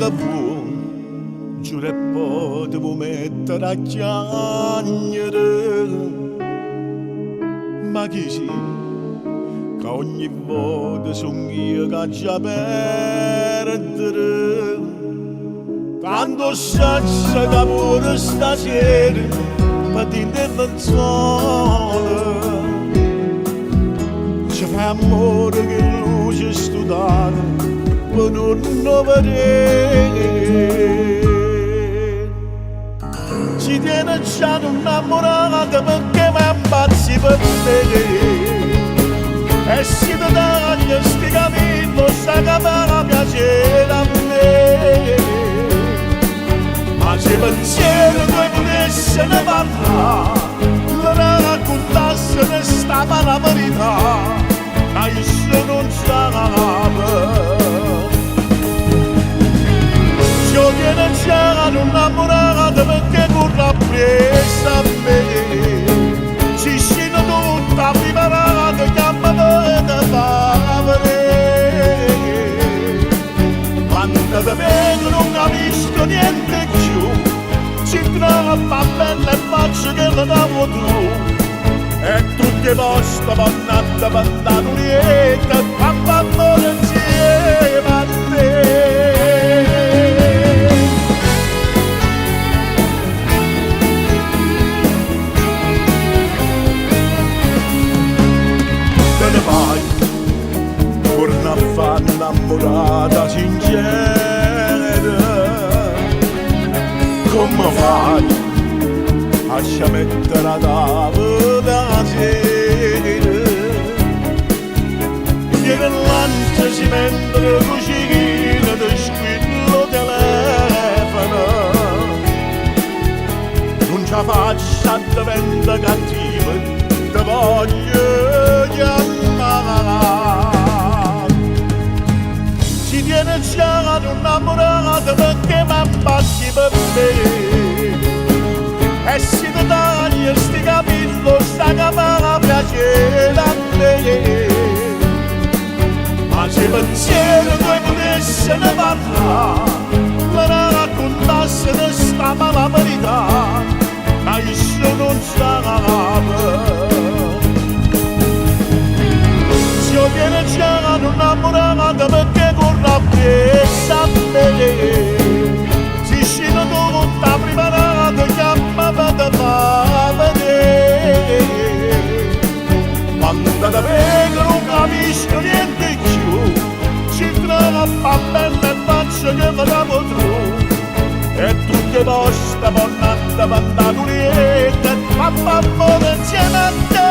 bu giurebbe bu mettere a chiagnere, ma chi si che ogni volta sono io che già perdere, tanto senza che pure stasera patente non sono. Ci fa amore che luce studata per non vedere. Ci tiene già innamorata perché mi ammazzi per te. E si ti taglia sti capelli, sa che fa piacere a me. Ma se pensiero tu potessi ne parlare, le raccontassi questa la verità, ma io non sapevo. Io viene già innamorata perché corre appresso a me. Ci scende tutta preparata, chiama da favore. Quando ti vedo non capisco niente più, ci trova bella e faccio che lo davo tu. E tutti i posti pannata pantato niente, papà amore insieme a te. Te ne vai, torna a fare innamorata sincera. Come fai? Lascia mettere la tavola a sera. Che lancia si mentre cucina di squillo telefono. Non ce la faccio a diventare cattiva, ti voglio chiamare. Ci tiene già innamorata perché mi abbassi per te. E si ti taglia sti capelli, sta che fa piacere a me. Ma se pensiero tu potessi ne parlare, me ne raccontassi questa mala verità, ma io non sapevo. Se io viene già innamorata perché corre appresso a me. Si scende tutta preparata, chiama da vedere. Quando ti vedo non capisco niente più, ci trova bella e faccio che me la potrò. E tutti i posti pannata pantato niente, papà amore insieme a te.